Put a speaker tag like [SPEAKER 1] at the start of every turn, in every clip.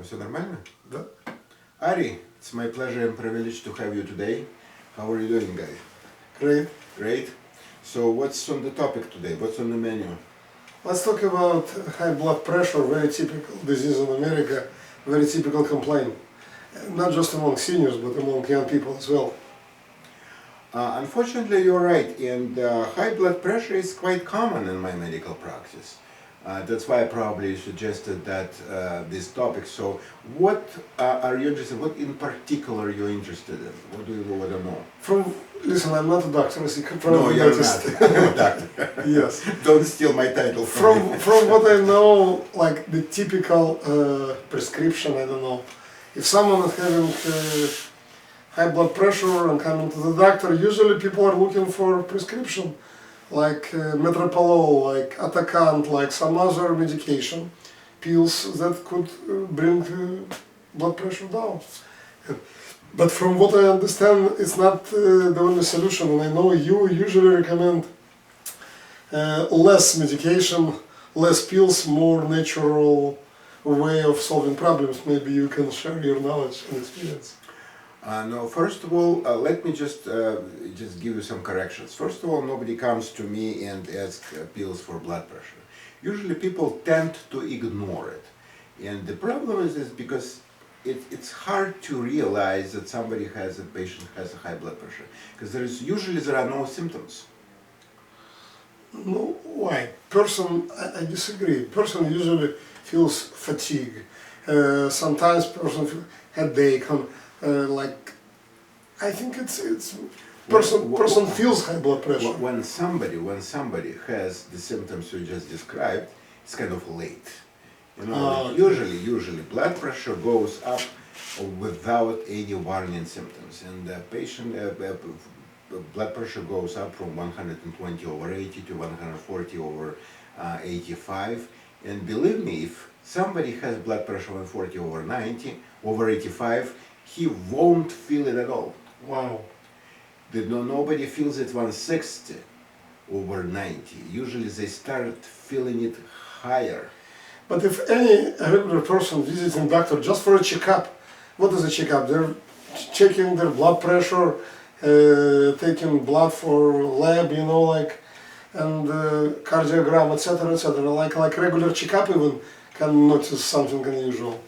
[SPEAKER 1] Там все нормально?
[SPEAKER 2] Да.
[SPEAKER 1] Ari, it's my pleasure and privilege to have you today. How are you doing, guys?
[SPEAKER 2] Great.
[SPEAKER 1] Great. So what's on the topic today? What's on the menu?
[SPEAKER 2] Let's talk about high blood pressure, very typical disease in America, very typical complaint. Not just among seniors, but among young people as well.
[SPEAKER 1] Unfortunately, you're right, and high blood pressure is quite common in my medical practice. That's why I probably suggested that this topic. So, what are you interested in? What in particular you're interested in? What do you want to know?
[SPEAKER 2] Listen, I'm not a doctor, as you can
[SPEAKER 1] No,
[SPEAKER 2] probably
[SPEAKER 1] you're
[SPEAKER 2] notice.
[SPEAKER 1] not. I'm a doctor.
[SPEAKER 2] Yes.
[SPEAKER 1] Don't steal my title from me.
[SPEAKER 2] From what I know, like the typical prescription, I don't know. If someone is having high blood pressure and coming to the doctor, usually people are looking for prescription, like Metropolol, like Atacant, like some other medication, pills that could bring blood pressure down. But from what I understand, it's not the only solution, and I know you usually recommend less medication, less pills, more natural way of solving problems. Maybe you can share your knowledge and experience.
[SPEAKER 1] No, first of all, let me just give you some corrections. First of all, nobody comes to me and asks pills for blood pressure. Usually people tend to ignore it. And the problem is because it's hard to realize that a patient has a high blood pressure. Because there are no symptoms.
[SPEAKER 2] No, why? I disagree. Person usually feels fatigue. Sometimes person feels headache. I think person feels high blood pressure.
[SPEAKER 1] When somebody has the symptoms you just described, it's kind of late. Usually blood pressure goes up without any warning symptoms, and the patient blood pressure goes up from 120 over 80 to 140 over 85. And believe me, if somebody has blood pressure 140 over 90 over 85, he won't feel it at all.
[SPEAKER 2] Wow.
[SPEAKER 1] Nobody feels it 160 over 90. Usually they start feeling it higher.
[SPEAKER 2] But if any regular person visiting doctor just for a checkup, what is a checkup? They're checking their blood pressure, taking blood for lab, and cardiogram, etc., etc. Like regular checkup even can notice something unusual.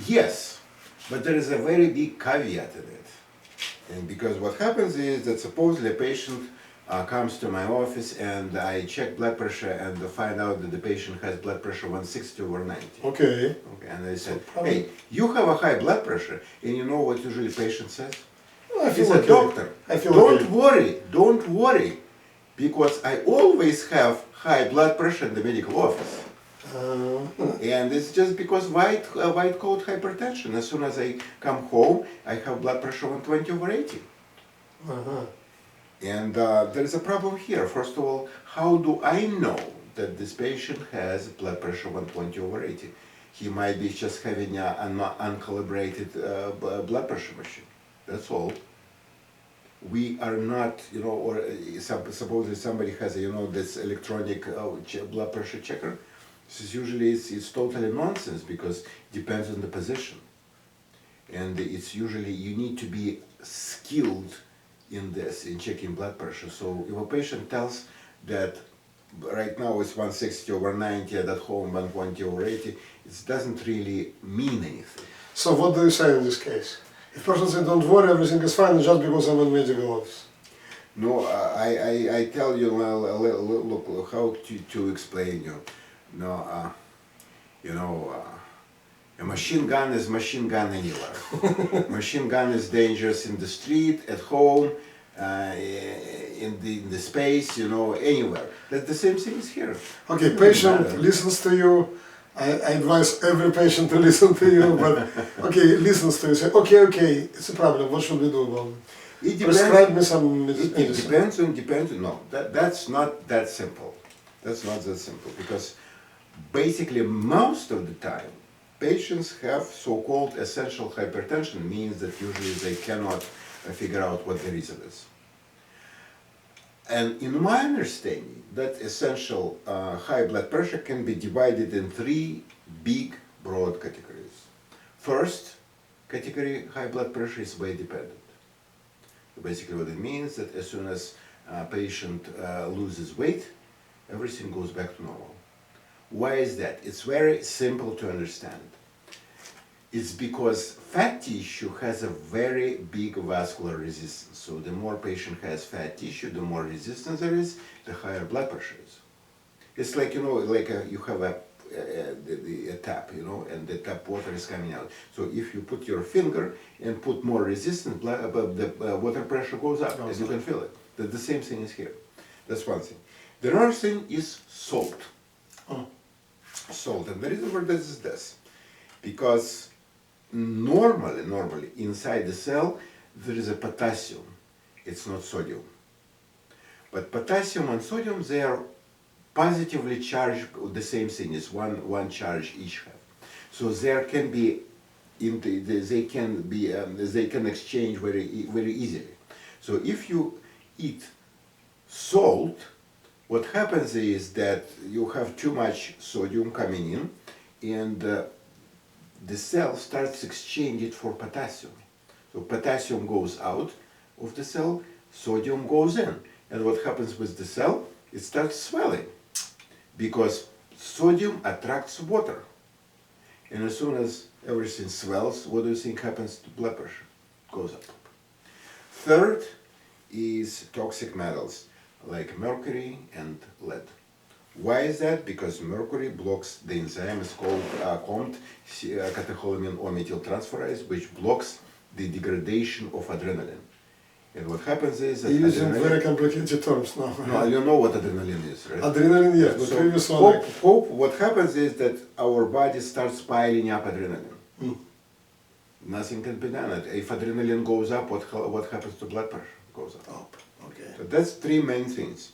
[SPEAKER 1] Yes, but there is a very big caveat in it. And because what happens is that supposedly a patient comes to my office and I check blood pressure and find out that the patient has blood pressure 160 over 90.
[SPEAKER 2] Okay.
[SPEAKER 1] And I said, hey, you have a high blood pressure, and you know what usually patient says?
[SPEAKER 2] I feel
[SPEAKER 1] He's a doctor. Don't worry, because I always have high blood pressure in the medical office. And it's just because white coat hypertension. As soon as I come home, I have blood pressure 120 over 80. And there is a problem here. First of all, how do I know that this patient has blood pressure 120 over 80? He might be just having an uncalibrated blood pressure machine. That's all. We are not, or supposedly somebody has, this electronic blood pressure checker. This is usually, it's totally nonsense because it depends on the position. And it's usually, you need to be skilled in this, in checking blood pressure. So if a patient tells that right now it's 160 over 90 and at home 120 over 80, it doesn't really mean anything.
[SPEAKER 2] So what do you say in this case? If person says don't worry, everything is fine, just because I'm in medical office.
[SPEAKER 1] No, I tell you, look how to explain you. A machine gun is machine gun anywhere. Machine gun is dangerous in the street, at home, in the space, anywhere. That's the same thing is here.
[SPEAKER 2] Okay, patient listens to you. I advise every patient to listen to you, but okay, listens to you. Say, okay, it's a problem. What should we do about it?
[SPEAKER 1] It depends.
[SPEAKER 2] Prescribe me some medicine.
[SPEAKER 1] It depends. No, that's not that simple. That's not that simple because basically most of the time patients have so-called essential hypertension, means that usually they cannot figure out what the reason is. And in my understanding, that essential high blood pressure can be divided in three big broad categories. First category, high blood pressure is weight dependent. So basically what it means that as soon as a patient loses weight, everything goes back to normal. Why is that? It's very simple to understand. It's because fat tissue has a very big vascular resistance. So the more patient has fat tissue, the more resistance there is, the higher blood pressure is. It's like, you have a tap, and the tap water is coming out. So if you put your finger and put more resistance, the water pressure goes up, and you can feel it. The same thing is here. That's one thing. The other thing is salt. Salt, and the reason for this is this. Because normally inside the cell there is a potassium. It's not sodium. But potassium and sodium, they are positively charged, the same thing, is one charge each have. So there can be, they can exchange very easily. So if you eat salt, what happens is that you have too much sodium coming in, and the cell starts exchange it for potassium. So potassium goes out of the cell, sodium goes in. And what happens with the cell? It starts swelling, because sodium attracts water. And as soon as everything swells, what do you think happens to blood pressure? It goes up. Third is toxic metals like mercury and lead. Why is that? Because mercury blocks the enzyme, it's called catecholamine O methyltransferase, which blocks the degradation of adrenaline. And what happens is that
[SPEAKER 2] you're using very complicated terms now.
[SPEAKER 1] No, you know what adrenaline is, right?
[SPEAKER 2] Adrenaline, yes. The previous one.
[SPEAKER 1] What happens is that our body starts piling up adrenaline. Nothing can be done. If adrenaline goes up, what happens to blood pressure? Goes up.
[SPEAKER 2] Okay.
[SPEAKER 1] So that's three main things.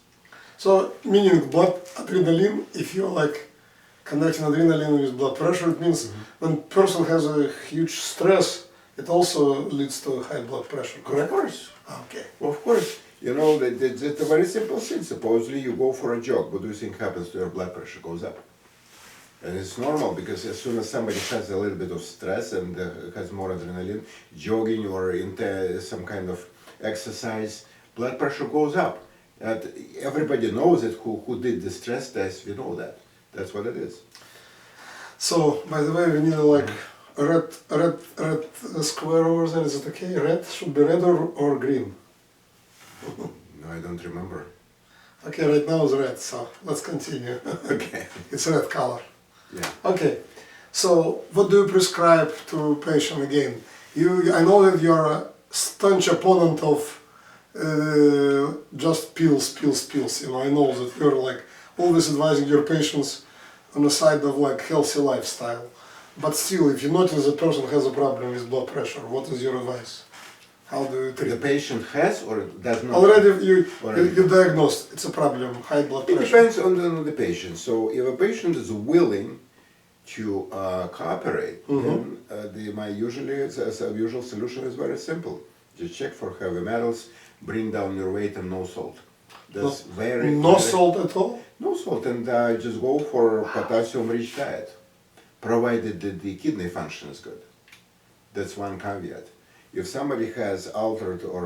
[SPEAKER 2] So, meaning adrenaline, if you're like connecting adrenaline with blood pressure, it means when person has a huge stress, it also leads to high blood pressure, correct?
[SPEAKER 1] Of course.
[SPEAKER 2] Okay.
[SPEAKER 1] Well, of course. It's a very simple thing. Supposedly you go for a jog. What do you think happens to your blood pressure? Goes up. And it's normal, because as soon as somebody has a little bit of stress and has more adrenaline, jogging or into some kind of exercise, blood pressure goes up. And everybody knows it who did the stress test, we know that. That's what it is.
[SPEAKER 2] So, by the way, we need like a red square over there. Is it okay? Red? Should be red or green?
[SPEAKER 1] No, I don't remember.
[SPEAKER 2] Okay, right now it's red, so let's continue.
[SPEAKER 1] Okay.
[SPEAKER 2] It's red color.
[SPEAKER 1] Yeah.
[SPEAKER 2] Okay, so what do you prescribe to patient again? I know that you're a staunch opponent of just pills. I know that you're like always advising your patients on the side of like healthy lifestyle. But still, if you notice a person has a problem with blood pressure, what is your advice? How do you treat
[SPEAKER 1] The patient has or does not?
[SPEAKER 2] Already you diagnosed it's a problem, high blood
[SPEAKER 1] It
[SPEAKER 2] pressure.
[SPEAKER 1] depends on the patient. So if a patient is willing to cooperate, then my usual solution is very simple. Just check for heavy metals, bring down your weight, and no salt. That's
[SPEAKER 2] No salt at all?
[SPEAKER 1] No salt, and just go for potassium-rich diet, provided that the kidney function is good. That's one caveat. If somebody has altered or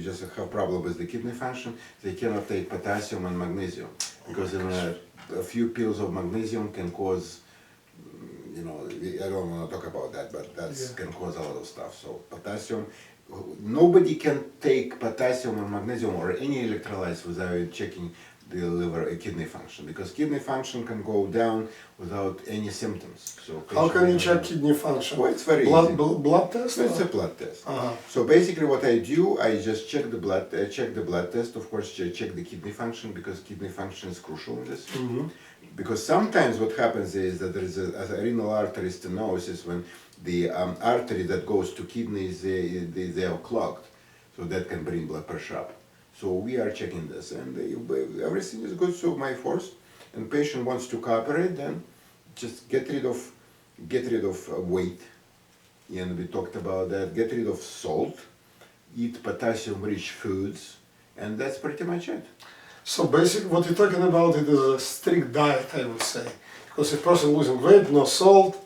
[SPEAKER 1] just have problem with the kidney function, they cannot take potassium and magnesium, because a few pills of magnesium can cause, I don't want to talk about that, but that can cause a lot of stuff. So potassium, nobody can take potassium or magnesium or any electrolytes without checking the liver kidney function, because kidney function can go down without any symptoms. So
[SPEAKER 2] how can you check kidney function?
[SPEAKER 1] Well, it's very easy.
[SPEAKER 2] Blood test?
[SPEAKER 1] It's a blood test. So basically, what I do, I just check the blood test. Of course, check the kidney function, because kidney function is crucial in this. Because sometimes what happens is that there is a renal artery stenosis when the artery that goes to kidneys they are clogged, so that can bring blood pressure up. So we are checking this, and everything is good. So my force, and patient wants to cooperate, then just get rid of weight, and we talked about that. Get rid of salt, eat potassium-rich foods, and that's pretty much it.
[SPEAKER 2] So basically, what you're talking about, it is a strict diet, I would say, because if person losing weight, no salt,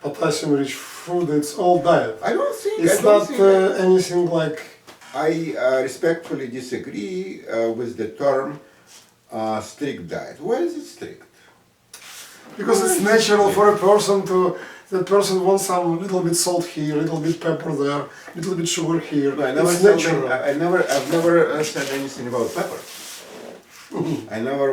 [SPEAKER 2] potassium-rich food. It's all diet.
[SPEAKER 1] I don't think
[SPEAKER 2] It's
[SPEAKER 1] I don't
[SPEAKER 2] not
[SPEAKER 1] think
[SPEAKER 2] anything like.
[SPEAKER 1] I respectfully disagree with the term strict diet. Why is it strict?
[SPEAKER 2] Because it's natural for a person to. That person wants some little bit salt here, little bit pepper there, little bit sugar here.
[SPEAKER 1] No, I never
[SPEAKER 2] It's
[SPEAKER 1] said
[SPEAKER 2] natural.
[SPEAKER 1] I've never said anything about pepper. I never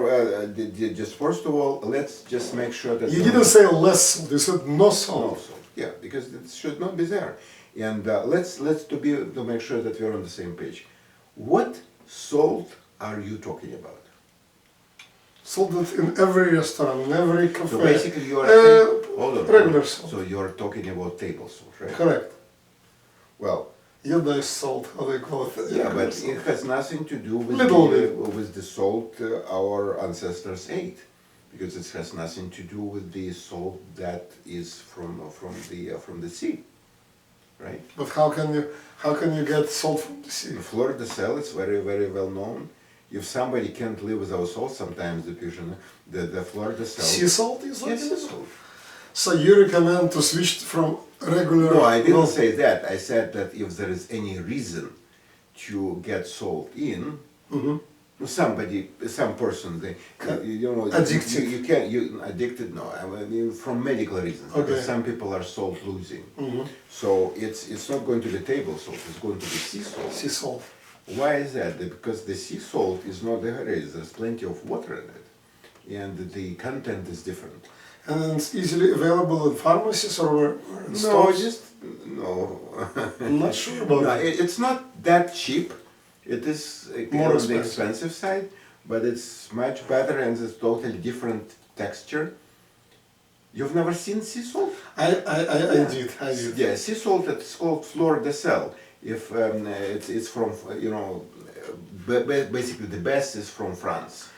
[SPEAKER 1] just first of all, let's just make sure that
[SPEAKER 2] You didn't say less salt. You said no
[SPEAKER 1] no
[SPEAKER 2] salt.
[SPEAKER 1] salt. Yeah, because it should not be there. And let's to make sure that we're on the same page. What salt are you talking about?
[SPEAKER 2] Salted in every restaurant, in every cafe.
[SPEAKER 1] So basically, you are hold on.
[SPEAKER 2] regular salt.
[SPEAKER 1] So you're talking about table salt, right?
[SPEAKER 2] Correct.
[SPEAKER 1] Well,
[SPEAKER 2] Yodai salt, how they call it.
[SPEAKER 1] yeah, but it has nothing to do with
[SPEAKER 2] Little
[SPEAKER 1] with the salt our ancestors ate, because it has nothing to do with the salt that is from the sea, right?
[SPEAKER 2] But how can you get salt from the sea?
[SPEAKER 1] Florida salt is very well known. If somebody can't live without salt, sometimes the Florida salt.
[SPEAKER 2] Sea salt is like
[SPEAKER 1] Yes, sea
[SPEAKER 2] that?
[SPEAKER 1] salt.
[SPEAKER 2] So you recommend to switch from regular.
[SPEAKER 1] No, I didn't say that. I said that if there is any reason to get salt in,
[SPEAKER 2] Mhm.
[SPEAKER 1] some person,
[SPEAKER 2] Addicted.
[SPEAKER 1] you can't, addicted, no, I mean, from medical reasons,
[SPEAKER 2] Okay.
[SPEAKER 1] because some people are salt losing.
[SPEAKER 2] Mhm.
[SPEAKER 1] So it's not going to be table salt, it's going to be sea salt.
[SPEAKER 2] Sea salt.
[SPEAKER 1] Why is that? Because the sea salt is not there's plenty of water in it, and the content is different.
[SPEAKER 2] And it's easily available in pharmacies or in
[SPEAKER 1] No,
[SPEAKER 2] stores?
[SPEAKER 1] no.
[SPEAKER 2] I'm not sure about
[SPEAKER 1] No,
[SPEAKER 2] it.
[SPEAKER 1] it's not that cheap. It is
[SPEAKER 2] More
[SPEAKER 1] on the
[SPEAKER 2] expensive.
[SPEAKER 1] expensive side, but it's much better and it's totally different texture. You've never seen sea salt?
[SPEAKER 2] I did.
[SPEAKER 1] Yeah, sea salt. It's called Fleur de Sel. If it's from basically the best is from France.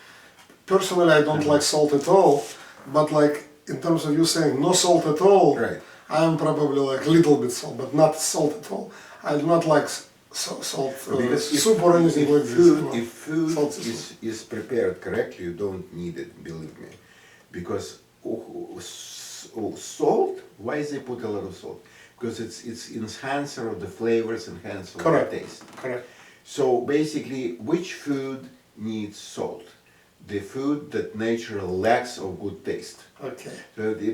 [SPEAKER 2] Personally, I don't like salt at all, but like in terms of you saying no salt at all,
[SPEAKER 1] Right.
[SPEAKER 2] I am probably like little bit salt, but not salt at all. I do not like salt
[SPEAKER 1] Because
[SPEAKER 2] soup or anything like this.
[SPEAKER 1] if food
[SPEAKER 2] Salt is-
[SPEAKER 1] is prepared correctly, you don't need it, believe me. Because salt, why is they put a lot of salt? Because it's enhancer of the flavors, enhancer of
[SPEAKER 2] Correct.
[SPEAKER 1] the taste.
[SPEAKER 2] Correct.
[SPEAKER 1] So basically, which food needs salt? The food that nature lacks of good taste.
[SPEAKER 2] Okay,
[SPEAKER 1] So the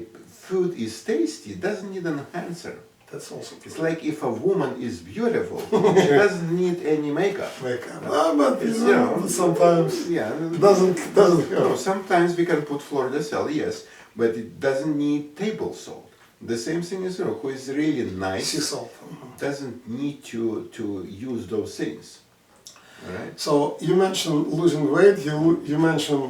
[SPEAKER 1] food is tasty, it doesn't need an enhancer.
[SPEAKER 2] that's also
[SPEAKER 1] It's like if a woman is beautiful, she doesn't need any makeup.
[SPEAKER 2] makeup. But
[SPEAKER 1] It's,
[SPEAKER 2] you know, sometimes
[SPEAKER 1] yeah,
[SPEAKER 2] doesn't
[SPEAKER 1] no,
[SPEAKER 2] help.
[SPEAKER 1] sometimes we can put fleur de sel, yes, but it doesn't need table salt. The same thing is, who is really nice,
[SPEAKER 2] Sea salt.
[SPEAKER 1] doesn't need to use those things. Alright?
[SPEAKER 2] So you mentioned losing weight. You mentioned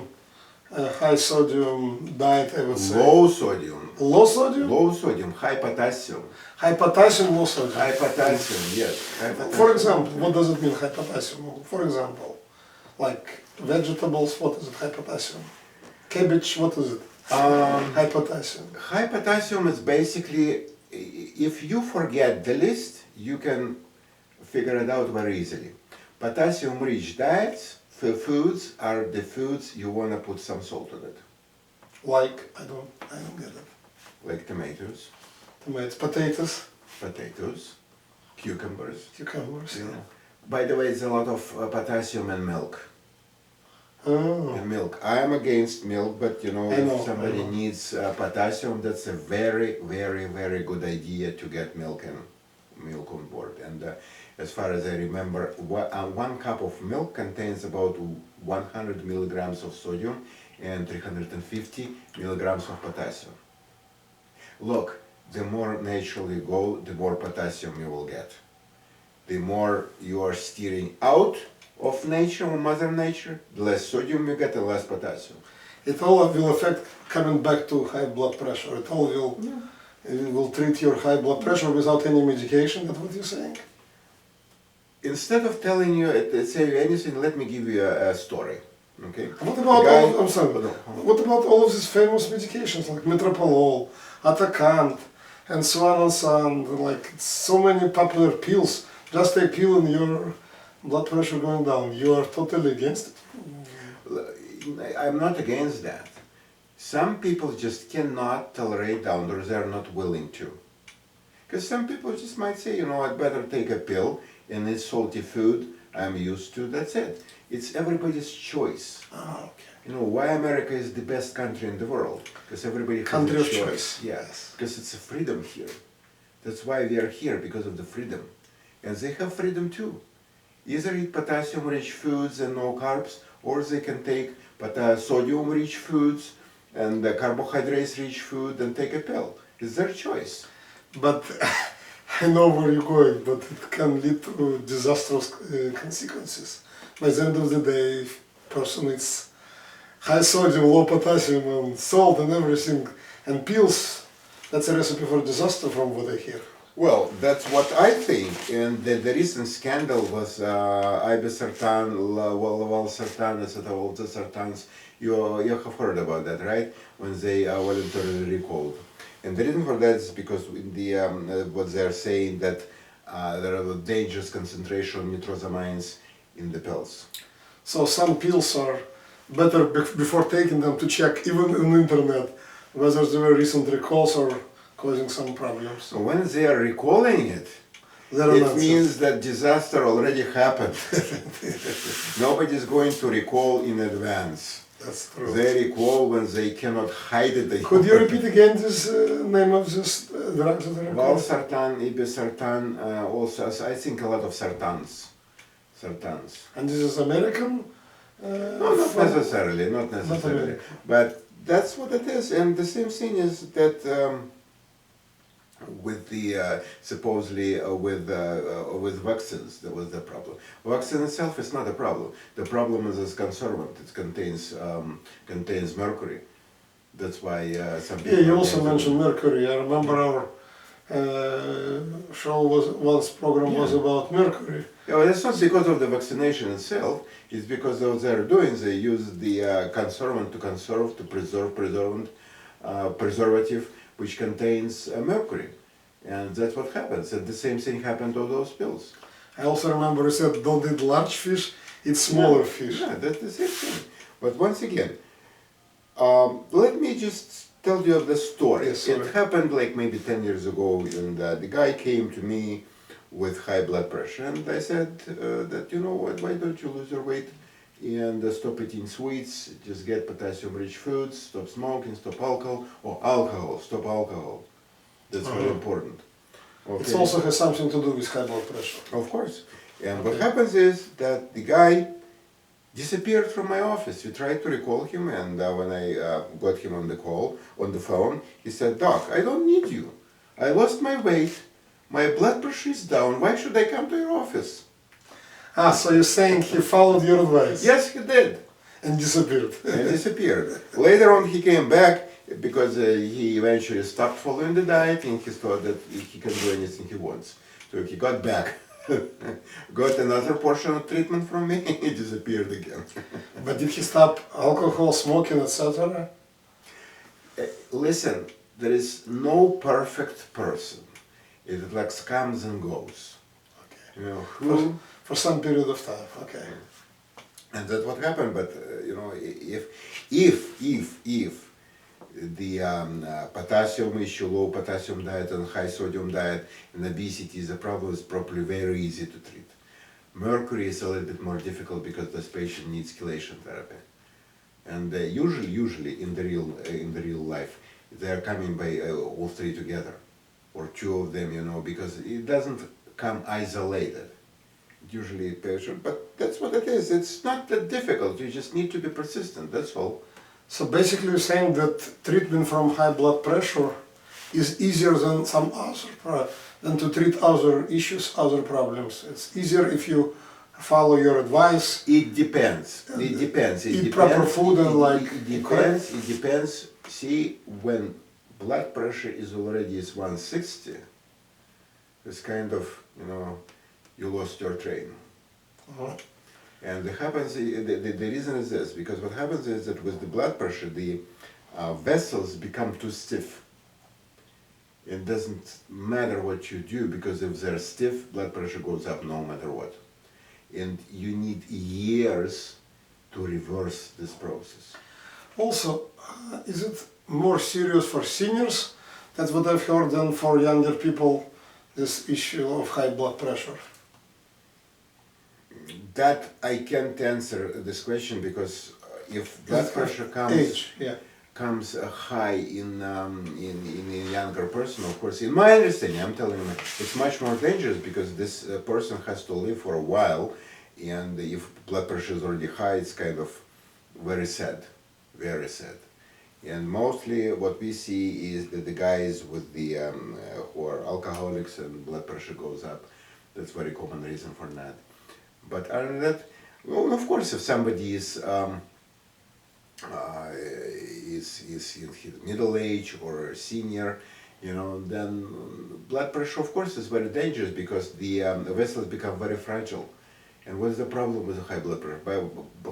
[SPEAKER 2] high sodium diet. I would say
[SPEAKER 1] Low sodium,
[SPEAKER 2] low sodium,
[SPEAKER 1] high potassium.
[SPEAKER 2] high potassium, low sodium.
[SPEAKER 1] High potassium, yes. High potassium.
[SPEAKER 2] For example, what does it mean high potassium? For example, like vegetables, what is it high potassium? Cabbage, what is it? High potassium.
[SPEAKER 1] High potassium is basically, if you forget the list, you can figure it out very easily. Potassium-rich diets, foods are the foods you want to put some salt on it,
[SPEAKER 2] Like I don't get it.
[SPEAKER 1] like tomatoes,
[SPEAKER 2] Tomatoes,
[SPEAKER 1] potatoes, cucumbers.
[SPEAKER 2] cucumbers.
[SPEAKER 1] You know. By the way, there's a lot of potassium in milk.
[SPEAKER 2] Oh,
[SPEAKER 1] In milk. I am against milk, but
[SPEAKER 2] I know,
[SPEAKER 1] if somebody
[SPEAKER 2] I know.
[SPEAKER 1] needs potassium, that's a very good idea to get milk on board. And as far as I remember, 1 cup of milk contains about 100 milligrams of sodium and 350 milligrams of potassium. Look, the more natural you go, the more potassium you will get. The more you are steering out of nature, or Mother Nature, the less sodium you get, the less potassium.
[SPEAKER 2] it all will affect coming back to high blood pressure. It all will. It will treat your high blood pressure without any medication. That's what you're saying.
[SPEAKER 1] Instead of telling you, say anything, let me give you a story. Okay?
[SPEAKER 2] What about
[SPEAKER 1] A guy-
[SPEAKER 2] all? I'm sorry.
[SPEAKER 1] No.
[SPEAKER 2] What about all of these famous medications like Metropolol, Atacant, and so on and so on? Like so many popular pills. Just a pill and your blood pressure going down. You are totally against it.
[SPEAKER 1] I'm not against that. Some people just cannot tolerate down, or they're not willing to. Because some people just might say, you know, I'd better take a pill and eat salty food I'm used to, that's it. It's everybody's choice.
[SPEAKER 2] Ah, okay.
[SPEAKER 1] You know, why America is the best country in the world? Because everybody has
[SPEAKER 2] Country
[SPEAKER 1] a
[SPEAKER 2] of
[SPEAKER 1] choice.
[SPEAKER 2] choice.
[SPEAKER 1] Yes, because it's a freedom here. That's why we are here, because of the freedom. And they have freedom too. Either eat potassium-rich foods and no carbs, or they can take sodium-rich foods and carbohydrates-rich food and take a pill. It's their choice.
[SPEAKER 2] But I know where you're going, but it can lead to disastrous consequences. By the end of the day, if person eats high sodium, low potassium, and salt and everything, and pills, that's a recipe for disaster from what I hear.
[SPEAKER 1] Well, that's what I think, and the recent scandal was irbesartan, valsartan, etc. All the sartans. You have heard about that, right? When they voluntarily recalled. And the reason for that is because in the what they're saying that there are dangerous concentration of nitrosamines in the pills.
[SPEAKER 2] So some pills are better before taking them to check, even on the internet, whether there were recent recalls or causing some problems.
[SPEAKER 1] So when they are recalling it, it means that disaster already happened. Nobody's going to recall in advance.
[SPEAKER 2] That's true.
[SPEAKER 1] They recall when they cannot hide it.
[SPEAKER 2] Could you repeat again this name of this drug that they recall?
[SPEAKER 1] Valsartan, irbesartan, also I think a lot of sartans.
[SPEAKER 2] And this is American?
[SPEAKER 1] No, not necessarily, not necessarily.
[SPEAKER 2] Not
[SPEAKER 1] But that's what it is. And the same thing is that with the supposedly with vaccines, there was the problem. Vaccine itself is not a problem. The problem is its conservant. It contains mercury. That's why some people.
[SPEAKER 2] Yeah, you also mentioned mercury. I remember our show was about mercury.
[SPEAKER 1] Yeah, well, it's not because of the vaccination itself. It's because of what they're doing. They use the conservant to preservative, which contains mercury, and that's what happens. And the same thing happened to those pills.
[SPEAKER 2] I also remember you said don't eat large fish, eat smaller fish.
[SPEAKER 1] Yeah, that's the same thing. But once again, let me just tell you the story.
[SPEAKER 2] Yes,
[SPEAKER 1] it happened like maybe 10 years ago, and the guy came to me with high blood pressure, and I said that, you know what, why don't you lose your weight and stop eating sweets, just get potassium-rich foods, stop smoking, stop alcohol, stop alcohol. That's very important. Okay.
[SPEAKER 2] It also has something to do with high blood pressure.
[SPEAKER 1] Of course. And what happens is that the guy disappeared from my office. We tried to recall him, and when I got him on the phone, he said, "Doc, I don't need you. I lost my weight. My blood pressure is down. Why should I come to your office?"
[SPEAKER 2] Ah, so you're saying he followed your advice?
[SPEAKER 1] Yes, he did.
[SPEAKER 2] And disappeared.
[SPEAKER 1] Later on, he came back because he eventually stopped following the diet, and he thought that he can do anything he wants. So he got back, got another portion of treatment from me, he disappeared again.
[SPEAKER 2] But did he stop alcohol, smoking, etc.?
[SPEAKER 1] Listen, there is no perfect person. It like comes and goes.
[SPEAKER 2] Okay.
[SPEAKER 1] You know,
[SPEAKER 2] for some period of time, okay.
[SPEAKER 1] And that's what happened. But you know, if the potassium issue, low potassium diet and high sodium diet and obesity is a problem, it's probably very easy to treat. Mercury is a little bit more difficult because this patient needs chelation therapy. And usually in the real life, they are coming by all three together, or two of them, you know, because it doesn't come isolated. Usually patient, but that's what it is. It's not that difficult. You just need to be persistent. That's all.
[SPEAKER 2] So basically, you're saying that treatment from high blood pressure is easier than than to treat other issues, other problems. It's easier if you follow your advice.
[SPEAKER 1] It depends. It depends.
[SPEAKER 2] Eat proper food and
[SPEAKER 1] It depends. See, when blood pressure is already 160, it's kind of, you know, you lost your train. And it happens, the reason is this, because what happens is that with the blood pressure, the vessels become too stiff. It doesn't matter what you do, because if they're stiff, blood pressure goes up no matter what. And you need years to reverse this process.
[SPEAKER 2] Also, is it more serious for seniors? That's what I've heard, than for younger people, this issue of high blood pressure.
[SPEAKER 1] That I can't answer this question because if blood pressure comes
[SPEAKER 2] Age, yeah.
[SPEAKER 1] high in a younger person, of course, in my understanding, I'm telling you, it's much more dangerous because this person has to live for a while, and if blood pressure is already high, it's kind of very sad, very sad. And mostly what we see is that the guys with the who are alcoholics and blood pressure goes up. That's very common reason for that. But other than that, well, of course, if somebody is in his middle age or a senior, then blood pressure, of course, is very dangerous because the vessels become very fragile. And what's the problem with high blood pressure?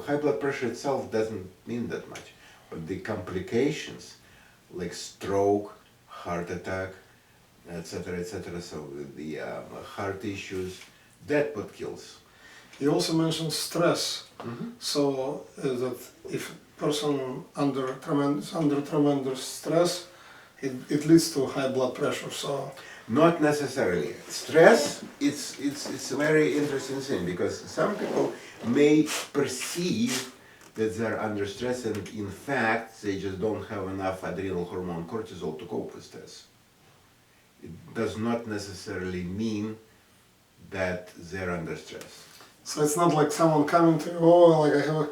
[SPEAKER 1] High blood pressure itself doesn't mean that much, but the complications like stroke, heart attack, etc., so the heart issues, that what kills.
[SPEAKER 2] You also mentioned stress. So that if person under tremendous stress, it leads to high blood pressure. So
[SPEAKER 1] Not necessarily. Stress, it's a very interesting thing because some people may perceive that they're under stress and in fact they just don't have enough adrenal hormone cortisol to cope with stress. It does not necessarily mean that they're under stress.
[SPEAKER 2] so it's not like someone coming to you, oh, like I have a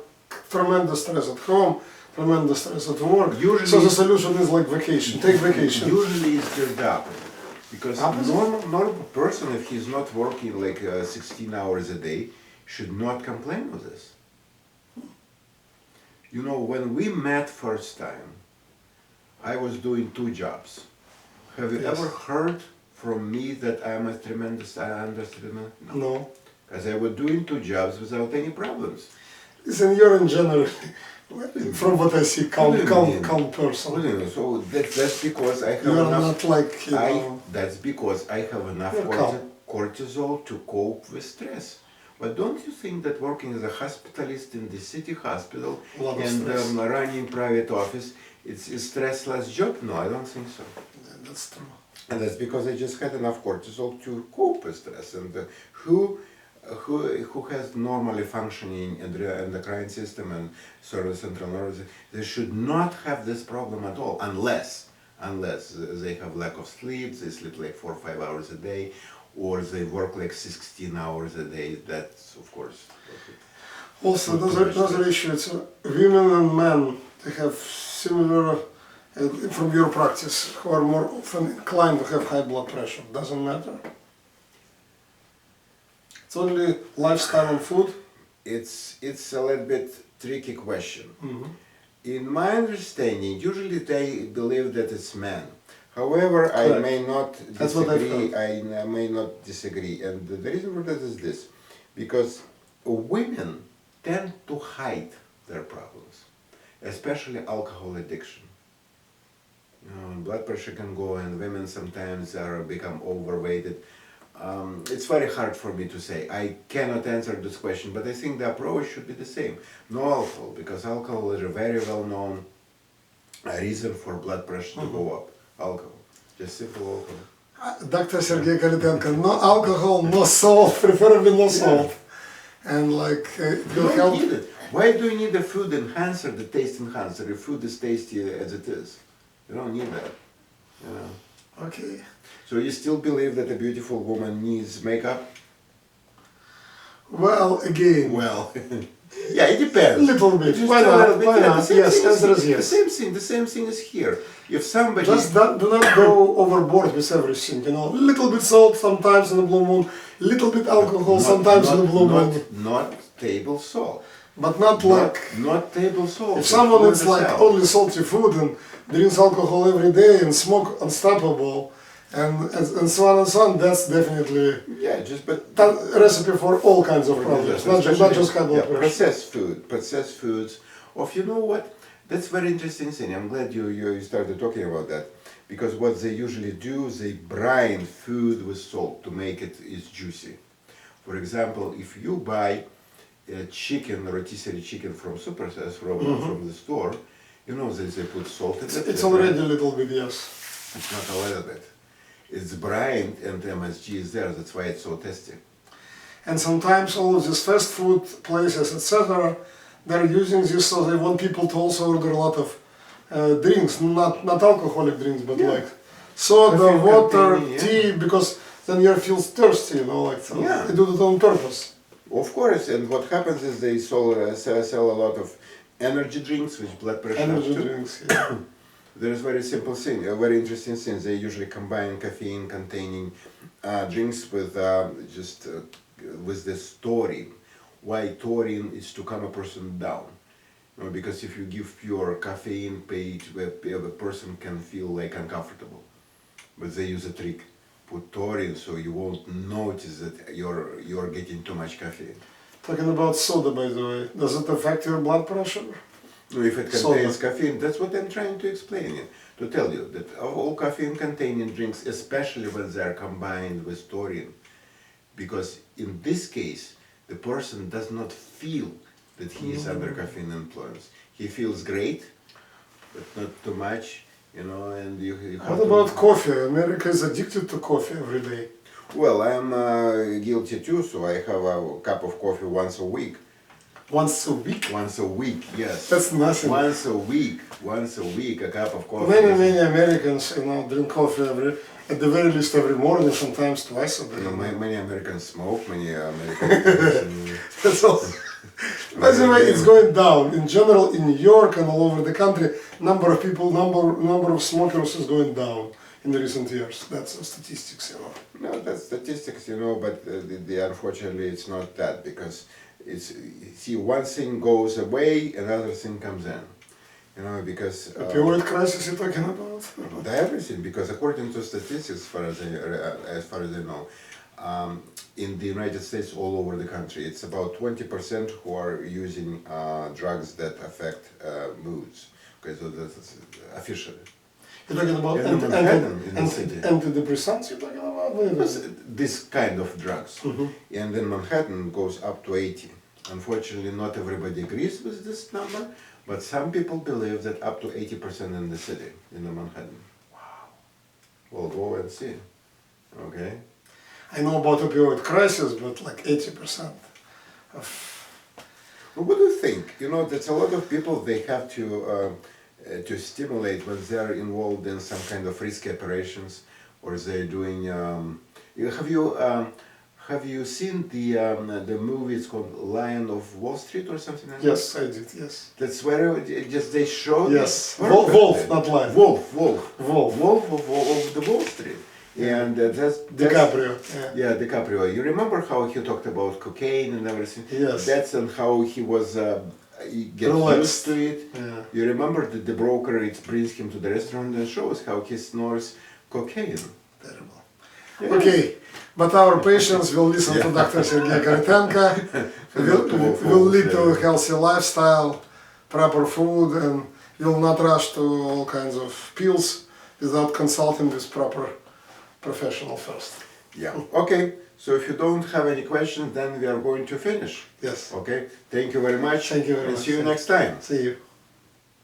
[SPEAKER 2] tremendous stress at home, tremendous stress at work.
[SPEAKER 1] Usually-
[SPEAKER 2] so the solution is like vacation, take vacation.
[SPEAKER 1] Usually it's just the opposite. Because a normal person, if he's not working like 16 hours a day, should not complain with this. When we met first time, I was doing 2 jobs. Have you
[SPEAKER 2] Yes.
[SPEAKER 1] ever heard from me that I'm a tremendous understatement?
[SPEAKER 2] No.
[SPEAKER 1] Because I was doing 2 jobs without any problems.
[SPEAKER 2] Listen, you're in general, from what I see, calm person.
[SPEAKER 1] So that's because I have
[SPEAKER 2] You're
[SPEAKER 1] enough.
[SPEAKER 2] not like,
[SPEAKER 1] That's because I have enough
[SPEAKER 2] You're calm.
[SPEAKER 1] cortisol to cope with stress. But don't you think that working as a hospitalist in the city hospital
[SPEAKER 2] A lot of
[SPEAKER 1] and
[SPEAKER 2] stress.
[SPEAKER 1] running private office, it's a stressless job? No, I don't think so.
[SPEAKER 2] That's true.
[SPEAKER 1] And that's because I just had enough cortisol to cope with stress. And who has normally functioning endocrine system and sort of central nervous, they should not have this problem at all, unless they have lack of sleep, they sleep like 4 or 5 hours a day, or they work like 16 hours a day. That's of course.
[SPEAKER 2] Also,
[SPEAKER 1] Not too much
[SPEAKER 2] another
[SPEAKER 1] stress.
[SPEAKER 2] issue, it's women and men, they have similar, from your practice, who are more often inclined to have high blood pressure. Doesn't matter. It's only lifestyle and food.
[SPEAKER 1] It's a little bit tricky question.
[SPEAKER 2] Mm-hmm.
[SPEAKER 1] In my understanding, usually they believe that it's men. However, I
[SPEAKER 2] Correct.
[SPEAKER 1] may not
[SPEAKER 2] That's what I've
[SPEAKER 1] disagree.
[SPEAKER 2] heard.
[SPEAKER 1] I may not disagree, and the reason for that is this: because women tend to hide their problems, especially alcohol addiction. Blood pressure can go, and women sometimes become overweighted. It's very hard for me to say. I cannot answer this question, but I think the approach should be the same. No alcohol, because alcohol is a very well-known reason for blood pressure to go up. Alcohol, just simple alcohol.
[SPEAKER 2] Dr. Sergey Kalitenko, no alcohol, no salt, preferably no salt. And like, it
[SPEAKER 1] You
[SPEAKER 2] will
[SPEAKER 1] don't
[SPEAKER 2] help.
[SPEAKER 1] need it. Why do you need a food enhancer, the taste enhancer, if food is tasty as it is? You don't need that.
[SPEAKER 2] Okay.
[SPEAKER 1] So you still believe that a beautiful woman needs makeup?
[SPEAKER 2] Well, again,
[SPEAKER 1] Well, yeah, it depends.
[SPEAKER 2] little bit.
[SPEAKER 1] Just
[SPEAKER 2] Why
[SPEAKER 1] a
[SPEAKER 2] not?
[SPEAKER 1] little bit,
[SPEAKER 2] Why
[SPEAKER 1] yeah,
[SPEAKER 2] not?
[SPEAKER 1] the same
[SPEAKER 2] Yes,
[SPEAKER 1] thing is
[SPEAKER 2] answer is
[SPEAKER 1] here.
[SPEAKER 2] yes.
[SPEAKER 1] The same thing is here. If somebody
[SPEAKER 2] Just do not go overboard with everything, little bit salt sometimes in the blue moon, little bit alcohol sometimes in the blue moon,
[SPEAKER 1] not table salt.
[SPEAKER 2] but not like,
[SPEAKER 1] Not table salt.
[SPEAKER 2] if someone
[SPEAKER 1] Food
[SPEAKER 2] is like
[SPEAKER 1] itself.
[SPEAKER 2] only salty food and drinks alcohol every day and smoke unstoppable and so on, that's definitely
[SPEAKER 1] Yeah, just but
[SPEAKER 2] that recipe for all kinds of problems, not just high blood pressure.
[SPEAKER 1] processed foods. You know what? That's very interesting thing. I'm glad you started talking about that, because what they usually do, they brine food with salt to make it juicy. For example, if you buy chicken, rotisserie chicken from from the store, You know that they put salt in it?
[SPEAKER 2] It's already a little bit, yes.
[SPEAKER 1] It's not a little bit. It's brine and MSG is there, that's why it's so tasty.
[SPEAKER 2] And sometimes all of these fast food places, etc., they're using this so they want people to also order a lot of drinks, not alcoholic drinks, but
[SPEAKER 1] Yeah.
[SPEAKER 2] like soda,
[SPEAKER 1] Coffee
[SPEAKER 2] water,
[SPEAKER 1] containing, yeah.
[SPEAKER 2] tea, because then you feel thirsty, you know, like so
[SPEAKER 1] Yeah.
[SPEAKER 2] they do it on purpose.
[SPEAKER 1] Of course, and what happens is they sell a lot of energy drinks with blood pressure.
[SPEAKER 2] Energy
[SPEAKER 1] too.
[SPEAKER 2] drinks, yeah.
[SPEAKER 1] There's very simple thing, a very interesting thing. They usually combine caffeine containing drinks with with this taurine. Why taurine is to calm a person down. You know, because if you give pure caffeine, the person can feel like uncomfortable. But they use a trick. Put taurine so you won't notice that you're getting too much caffeine.
[SPEAKER 2] Talking about soda, by the way, does it affect your blood pressure?
[SPEAKER 1] No, if it contains caffeine, that's what I'm trying to explain it. To tell you that all caffeine containing drinks, especially when they are combined with taurine, because in this case, the person does not feel that he is under caffeine influence. He feels great, but not too much, you know, and you have
[SPEAKER 2] What about coffee? America is addicted to coffee every day.
[SPEAKER 1] Well, I'm guilty too, so I have a cup of coffee once a week.
[SPEAKER 2] Once a week?
[SPEAKER 1] Once a week, yes.
[SPEAKER 2] That's nothing.
[SPEAKER 1] Once a week, a cup of coffee.
[SPEAKER 2] Many Americans, you know, drink coffee at the very least every morning, sometimes twice a day.
[SPEAKER 1] You know, many Americans smoke, many Americans.
[SPEAKER 2] That's all. By the way, it's going down. In general, in New York and all over the country, number of smokers is going down in the recent years. That's the statistics, you know.
[SPEAKER 1] No, that's statistics, you know, but unfortunately it's not that, because one thing goes away, another thing comes in. You know, because
[SPEAKER 2] Opioid crisis you're talking about?
[SPEAKER 1] everything, because according to statistics, as far as I know, in the United States, all over the country, it's about 20% who are using drugs that affect moods. Okay, so that's officially.
[SPEAKER 2] You're talking about
[SPEAKER 1] In Manhattan, in the city.
[SPEAKER 2] antidepressants you're talking about?
[SPEAKER 1] This kind of drugs. And in Manhattan it goes up to 80. Unfortunately, not everybody agrees with this number, but some people believe that up to 80% in the city, in the Manhattan. Wow. We'll go and see. Okay?
[SPEAKER 2] I know about opioid crisis, but like 80% of...
[SPEAKER 1] Well, what do you think? You know, that's a lot of people, they have to stimulate when they're involved in some kind of risky operations, or they're doing... have you seen the movie? It's called Lion of Wall Street or something like that?
[SPEAKER 2] Yes, I did, yes.
[SPEAKER 1] That's where just they showed.
[SPEAKER 2] Yes, Wolf, not Lion.
[SPEAKER 1] Wolf of the Wall Street. And that's
[SPEAKER 2] DiCaprio.
[SPEAKER 1] Yeah, DiCaprio. You remember how he talked about cocaine and everything?
[SPEAKER 2] Yes.
[SPEAKER 1] That's and how he was he gets used to it.
[SPEAKER 2] Yeah.
[SPEAKER 1] You remember that the broker brings him to the restaurant and shows how he snores cocaine.
[SPEAKER 2] Terrible.
[SPEAKER 1] Yeah.
[SPEAKER 2] Okay, but our patients will listen to Dr. Sergey Kalitenko, will lead to a healthy lifestyle, proper food, and will not rush to all kinds of pills without consulting with proper professional first.
[SPEAKER 1] Yeah. Okay. So if you don't have any questions, then we are going to finish.
[SPEAKER 2] Yes.
[SPEAKER 1] Okay. Thank you very much.
[SPEAKER 2] Thank you very
[SPEAKER 1] and
[SPEAKER 2] much.
[SPEAKER 1] see you next time.
[SPEAKER 2] See you.